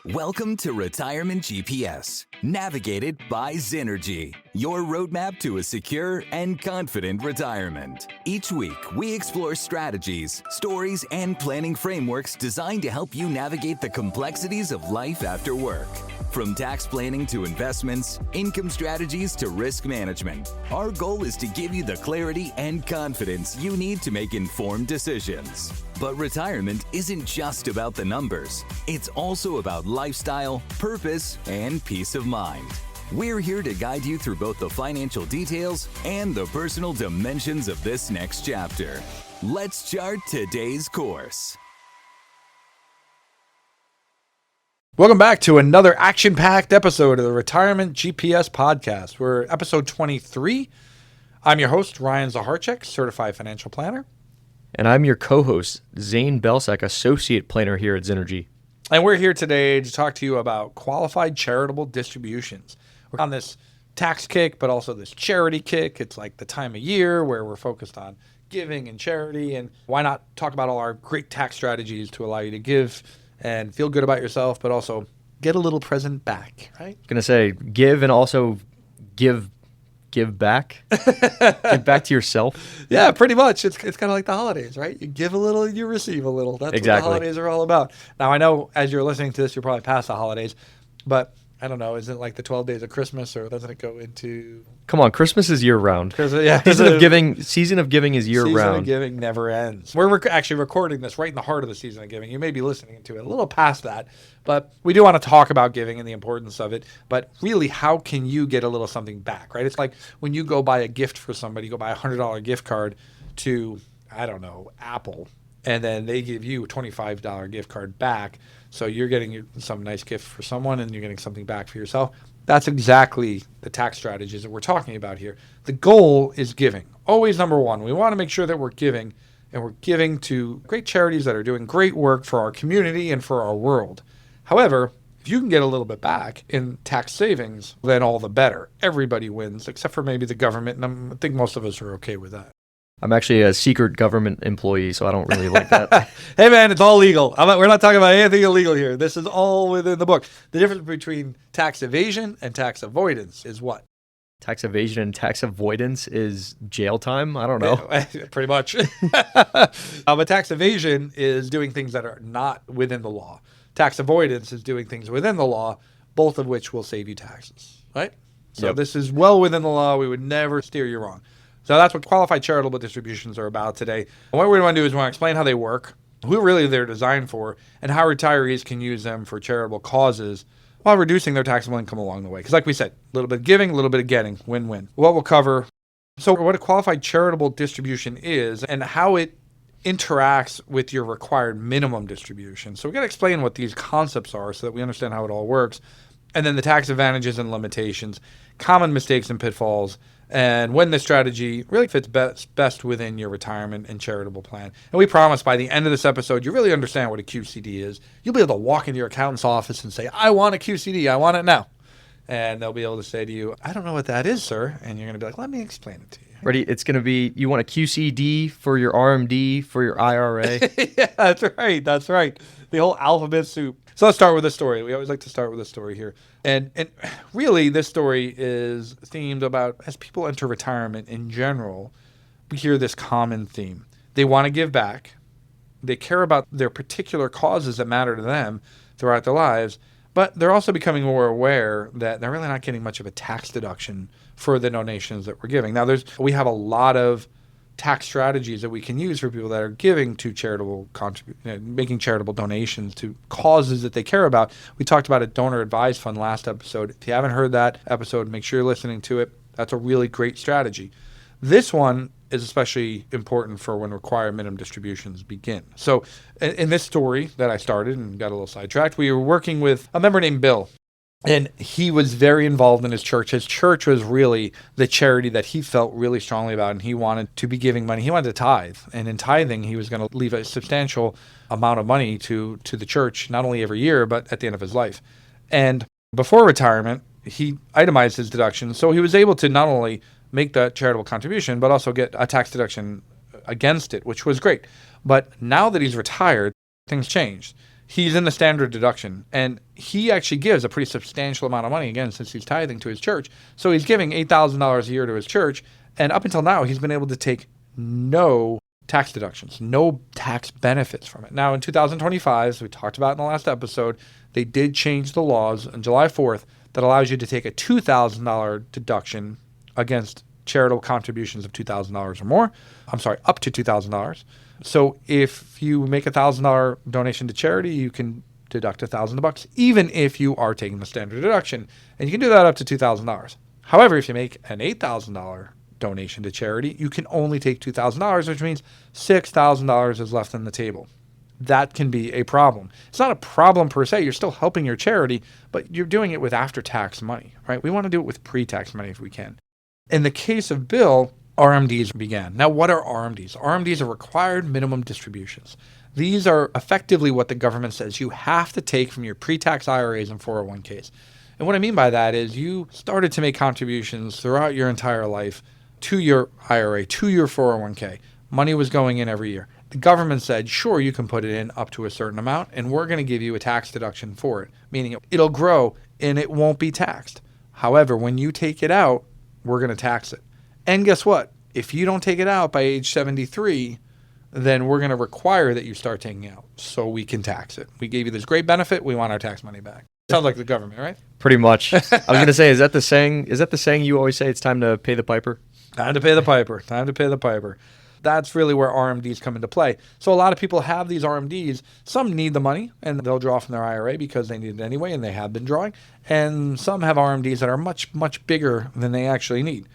Welcome to Retirement GPS, navigated by Zynergy, your roadmap to a secure and confident retirement. Each week, we explore strategies, stories, and planning frameworks designed to help you navigate the complexities of life after work. From tax planning to investments, income strategies to risk management, our goal is to give you the clarity and confidence you need to make informed decisions. But retirement isn't just about the numbers. It's also about lifestyle, purpose, and peace of mind. We're here to guide you through both the financial details and the personal dimensions of this next chapter. Let's chart today's course. Welcome back to another action-packed episode of the Retirement GPS podcast. We're episode 23. I'm your host, Ryan Zaharchek, certified financial planner. And I'm your co-host, Zane Belsack, associate planner here at Zynergy. And we're here today to talk to you about qualified charitable distributions. We're on this tax kick, but also this charity kick. It's like the time of year where we're focused on giving and charity. And why not talk about all our great tax strategies to allow you to give and feel good about yourself, but also get a little present back, right? I'm going to say give and also give back. Give back to yourself. Yeah, pretty much. It's kind of like the holidays, right? You give a little, you receive a little. That's exactly what the holidays are all about. Now, I know as you're listening to this, you're probably past the holidays, but I don't know. Isn't it like the 12 days of Christmas, or doesn't it go into... Come on, Christmas is year-round. Yeah, Season of giving is year-round. Season of giving never ends. We're actually recording this right in the heart of the season of giving. You may be listening to it a little past that, but we do want to talk about giving and the importance of it. But really, how can you get a little something back, right? It's like when you go buy a gift for somebody, you go buy a $100 gift card to, I don't know, Apple, and then they give you a $25 gift card back. So you're getting some nice gift for someone and you're getting something back for yourself. That's exactly the tax strategies that we're talking about here. The goal is giving. Always number one. We want to make sure that we're giving, and we're giving to great charities that are doing great work for our community and for our world. However, if you can get a little bit back in tax savings, then all the better. Everybody wins, except for maybe the government, and I think most of us are okay with that. I'm actually a secret government employee, so I don't really like that. Hey, man, it's all legal. We're not talking about anything illegal here. This is all within the book. The difference between tax evasion and tax avoidance is what? Tax evasion and tax avoidance is jail time? I don't know. Yeah, pretty much. But tax evasion is doing things that are not within the law. Tax avoidance is doing things within the law, both of which will save you taxes, right? So This is well within the law. We would never steer you wrong. So that's what qualified charitable distributions are about today. And what we want to do is we want to explain how they work, who really they're designed for, and how retirees can use them for charitable causes while reducing their taxable income along the way. Because like we said, a little bit of giving, a little bit of getting, win-win. What we'll cover, so what a qualified charitable distribution is and how it interacts with your required minimum distribution. So we've got to explain what these concepts are so that we understand how it all works. And then the tax advantages and limitations, common mistakes and pitfalls, and when the strategy really fits best within your retirement and charitable plan. And we promise by the end of this episode, you really understand what a QCD is. You'll be able to walk into your accountant's office and say, I want a QCD. I want it now. And they'll be able to say to you, I don't know what that is, sir. And you're going to be like, let me explain it to you. Ready? It's going to be, you want a QCD for your RMD, for your IRA. Yeah, that's right. That's right. The whole alphabet soup. So let's start with a story. We always like to start with a story here. And really, this story is themed about, as people enter retirement in general, we hear this common theme. They want to give back. They care about their particular causes that matter to them throughout their lives. But they're also becoming more aware that they're really not getting much of a tax deduction for the donations that we're giving. Now, we have a lot of tax strategies that we can use for people that are giving to charitable making charitable donations to causes that they care about. We talked about a donor advised fund last episode. If you haven't heard that episode, make sure you're listening to it. That's a really great strategy. This one is especially important for when required minimum distributions begin. So in this story that I started and got a little sidetracked, we were working with a member named Bill. And he was very involved in his church. His church was really the charity that he felt really strongly about, and he wanted to be giving money. He wanted to tithe. And in tithing, he was going to leave a substantial amount of money to the church, not only every year, but at the end of his life. And before retirement, he itemized his deductions. So he was able to not only make the charitable contribution, but also get a tax deduction against it, which was great. But now that he's retired, things changed. he's in the standard deduction, and he actually gives a pretty substantial amount of money, again, since he's tithing to his church. So he's giving $8,000 a year to his church, and up until now, he's been able to take no tax deductions, no tax benefits from it. Now, in 2025, as we talked about in the last episode, they did change the laws on July 4th that allows you to take a $2,000 deduction against charitable contributions of $2,000 or more. I'm sorry, up to $2,000. So if you make a $1,000 donation to charity, you can deduct $1,000, even if you are taking the standard deduction. And you can do that up to $2,000. However, if you make an $8,000 donation to charity, you can only take $2,000, which means $6,000 is left on the table. That can be a problem. It's not a problem per se. You're still helping your charity, but you're doing it with after-tax money, right? We want to do it with pre-tax money if we can. In the case of Bill, RMDs began. Now, what are RMDs? RMDs are required minimum distributions. These are effectively what the government says you have to take from your pre-tax IRAs and 401ks. And what I mean by that is you started to make contributions throughout your entire life to your IRA, to your 401k. Money was going in every year. The government said, sure, you can put it in up to a certain amount, and we're going to give you a tax deduction for it, meaning it'll grow and it won't be taxed. However, when you take it out, we're going to tax it. And guess what? If you don't take it out by age 73, then we're going to require that you start taking it out so we can tax it. We gave you this great benefit. We want our tax money back. Sounds like the government, right? Pretty much. I was going to say, is that the saying you always say, it's time to pay the piper? Time to pay the piper. Time to pay the piper. That's really where RMDs come into play. So a lot of people have these RMDs. Some need the money, and they'll draw from their IRA because they need it anyway, and they have been drawing. And some have RMDs that are much, much bigger than they actually need.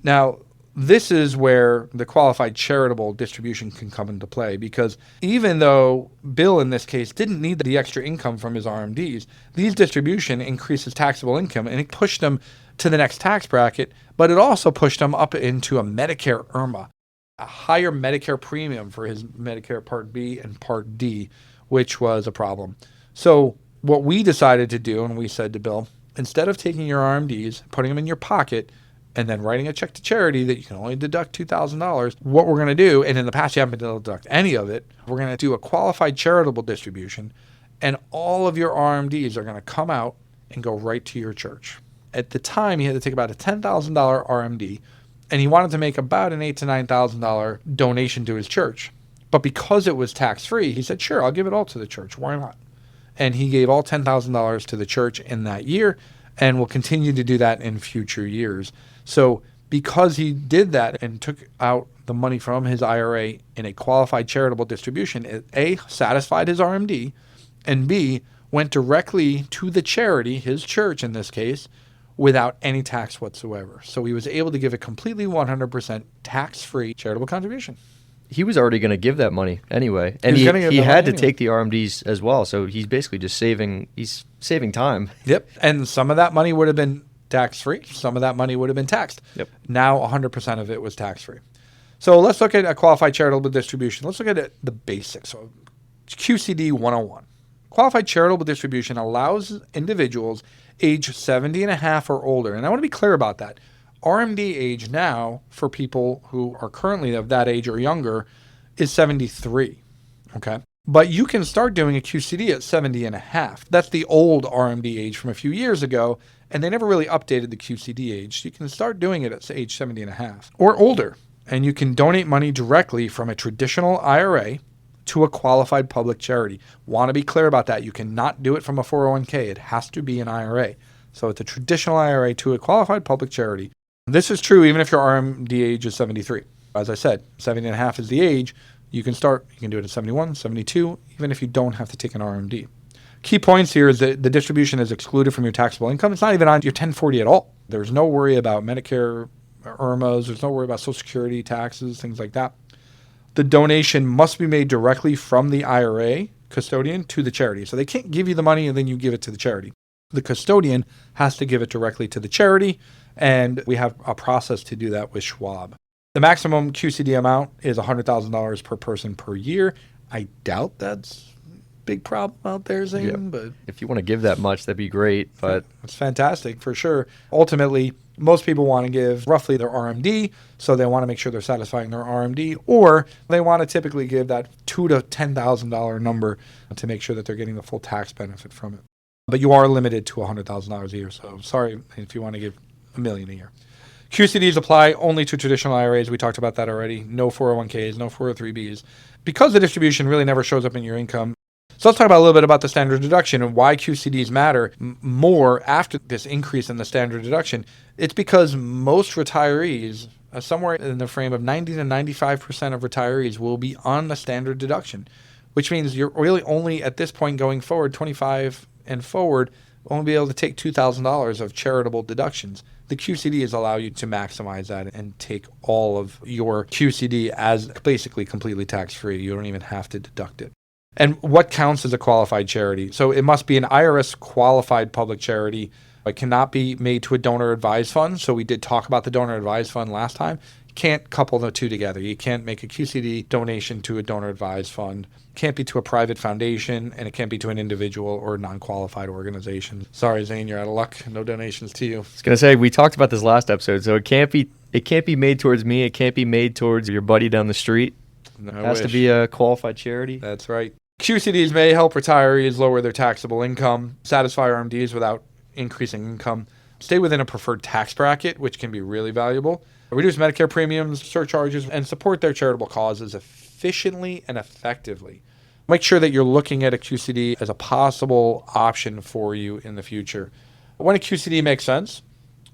Now, this is where the qualified charitable distribution can come into play, because even though Bill, in this case, didn't need the extra income from his RMDs, these distribution increases taxable income, and it pushed him to the next tax bracket, but it also pushed him up into a Medicare IRMA, a higher Medicare premium for his Medicare Part B and Part D, which was a problem. So what we decided to do, and we said to Bill, instead of taking your RMDs, putting them in your pocket, and then writing a check to charity that you can only deduct $2,000, what we're going to do, and in the past you haven't been able to deduct any of it, we're going to do a qualified charitable distribution, and all of your RMDs are going to come out and go right to your church. At the time, he had to take about a $10,000 RMD, and he wanted to make about an $8,000 to $9,000 donation to his church. But because it was tax-free, he said, sure, I'll give it all to the church. Why not? And he gave all $10,000 to the church in that year, and will continue to do that in future years. So because he did that and took out the money from his IRA in a qualified charitable distribution, it A, satisfied his RMD, and B, went directly to the charity, his church in this case, without any tax whatsoever. So he was able to give a completely 100% tax-free charitable contribution. He was already going to give that money anyway, and he had to take the RMDs as well. So he's basically just saving time. Yep, and some of that money would have been tax-free. Some of that money would have been taxed. Yep. Now 100% of it was tax-free. So let's look at a qualified charitable distribution. Let's look at the basics. So QCD 101. Qualified charitable distribution allows individuals age 70 and a half or older. And I want to be clear about that. RMD age now for people who are currently of that age or younger is 73. Okay. But you can start doing a QCD at 70 and a half. That's the old RMD age from a few years ago, and they never really updated the QCD age. You can start doing it at age 70 and a half or older, and you can donate money directly from a traditional IRA to a qualified public charity. Want to be clear about that. You cannot do it from a 401k. It has to be an IRA. So it's a traditional IRA to a qualified public charity. This is true even if your RMD age is 73. As I said, 70 and a half is the age. You can do it at 71, 72, even if you don't have to take an RMD. Key points here is that the distribution is excluded from your taxable income. It's not even on your 1040 at all. There's no worry about Medicare, IRMAs. There's no worry about Social Security taxes, things like that. The donation must be made directly from the IRA custodian to the charity. So they can't give you the money and then you give it to the charity. The custodian has to give it directly to the charity, and we have a process to do that with Schwab. The maximum QCD amount is $100,000 per person per year. I doubt that's a big problem out there, Zane. Yep. But if you want to give that much, that'd be great. But it's fantastic for sure. Ultimately, Most people want to give roughly their RMD, so they want to make sure they're satisfying their RMD, or they want to typically give that $2,000 to $10,000 number to make sure that they're getting the full tax benefit from it. But you are limited to $100,000 a year, so sorry if you want to give $1 million a year. QCDs apply only to traditional IRAs. We talked about that already. No 401ks, no 403bs. Because the distribution really never shows up in your income. So let's talk about a little bit about the standard deduction and why QCDs matter more after this increase in the standard deduction. It's because most retirees, somewhere in the frame of 90 to 95% of retirees will be on the standard deduction, which means you're really only at this point going forward, 25 and forward, only be able to take $2,000 of charitable deductions. The QCDs allow you to maximize that and take all of your QCD as basically completely tax-free. You don't even have to deduct it. And what counts as a qualified charity? So it must be an IRS qualified public charity. It cannot be made to a donor advised fund. So we did talk about the donor advised fund last time. You can't couple the two together. You can't make a QCD donation to a donor advised fund. It can't be to a private foundation, and it can't be to an individual or non-qualified organization. Sorry, Zane, you're out of luck. No donations to you. I was gonna say we talked about this last episode, so it can't be made towards me. It can't be made towards your buddy down the street. It has to be a qualified charity. That's right. QCDs may help retirees lower their taxable income, satisfy RMDs without increasing income, stay within a preferred tax bracket, which can be really valuable, reduce Medicare premiums, surcharges, and support their charitable causes efficiently and effectively. Make sure that you're looking at a QCD as a possible option for you in the future. When a QCD makes sense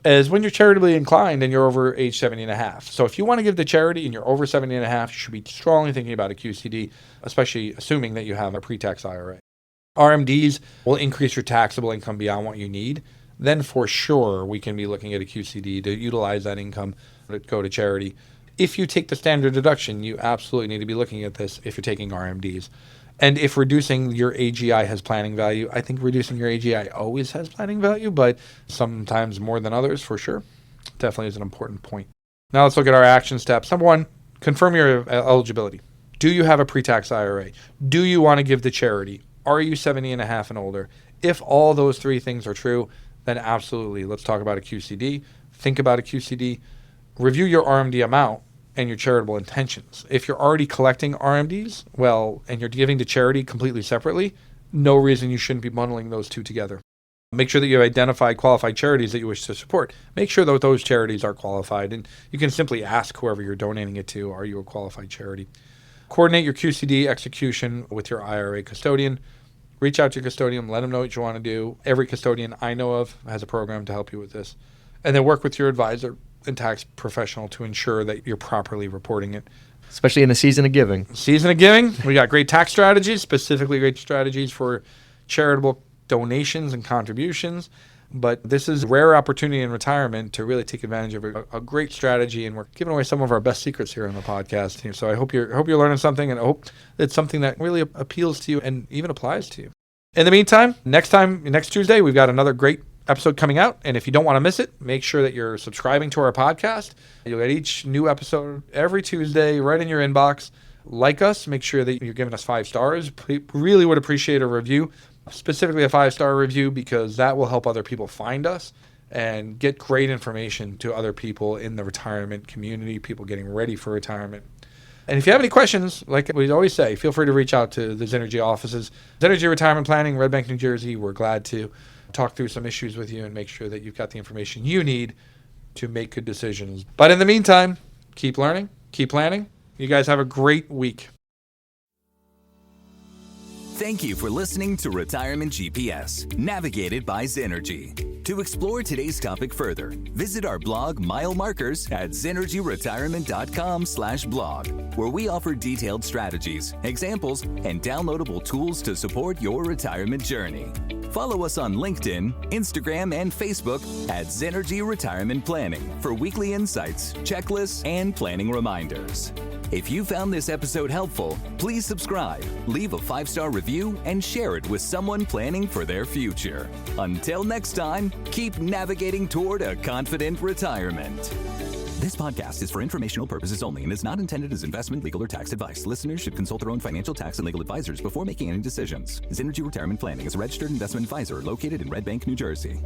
is when you're charitably inclined and you're over age 70 and a half. So if you want to give to charity and you're over 70 and a half, you should be strongly thinking about a QCD, especially assuming that you have a pre-tax IRA. RMDs will increase your taxable income beyond what you need. Then for sure, we can be looking at a QCD to utilize that income to go to charity. If you take the standard deduction, you absolutely need to be looking at this if you're taking RMDs. And if reducing your AGI has planning value, I think reducing your AGI always has planning value, but sometimes more than others for sure. Definitely is an important point. Now let's look at our action steps. Number one, confirm your eligibility. Do you have a pre-tax IRA? Do you want to give to charity? Are you 70 and a half and older? If all those three things are true, then absolutely, let's talk about a QCD. Think about a QCD. Review your RMD amount and your charitable intentions. If you're already collecting RMDs, and you're giving to charity completely separately, no reason you shouldn't be bundling those two together. Make sure that you identify qualified charities that you wish to support. Make sure that those charities are qualified, and you can simply ask whoever you're donating it to, are you a qualified charity? Coordinate your QCD execution with your IRA custodian. Reach out to your custodian, let them know what you want to do. Every custodian I know of has a program to help you with this. And then work with your advisor and tax professional to ensure that you're properly reporting it. Especially in the season of giving. Season of giving, we got great tax strategies, specifically great strategies for charitable donations and contributions. But this is a rare opportunity in retirement to really take advantage of a great strategy, and we're giving away some of our best secrets here on the podcast here. So I hope you're learning something, and I hope it's something that really appeals to you and even applies to you. In the meantime, next Tuesday, we've got another great episode coming out, and if you don't want to miss it, make sure that you're subscribing to our podcast. You'll get each new episode every Tuesday right in your inbox. Like us, make sure that you're giving us 5 stars. Really would appreciate a review, specifically a 5-star review, because that will help other people find us and get great information to other people in the retirement community, people getting ready for retirement. And if you have any questions, like we always say, feel free to reach out to the Zenergy offices. Zenergy Retirement Planning, Red Bank, New Jersey. We're glad to talk through some issues with you and make sure that you've got the information you need to make good decisions. But in the meantime, keep learning, keep planning. You guys have a great week. Thank you for listening to Retirement GPS, navigated by Zenergy. To explore today's topic further, visit our blog mile markers at zenergyretirement.com/blog, where we offer detailed strategies, examples, and downloadable tools to support your retirement journey. Follow us on LinkedIn, Instagram, and Facebook at Zenergy Retirement Planning for weekly insights, checklists, and planning reminders. If you found this episode helpful, please subscribe, leave a 5-star review, and share it with someone planning for their future. Until next time, keep navigating toward a confident retirement. This podcast is for informational purposes only and is not intended as investment, legal, or tax advice. Listeners should consult their own financial, tax, and legal advisors before making any decisions. Zenergy Retirement Planning is a registered investment advisor located in Red Bank, New Jersey.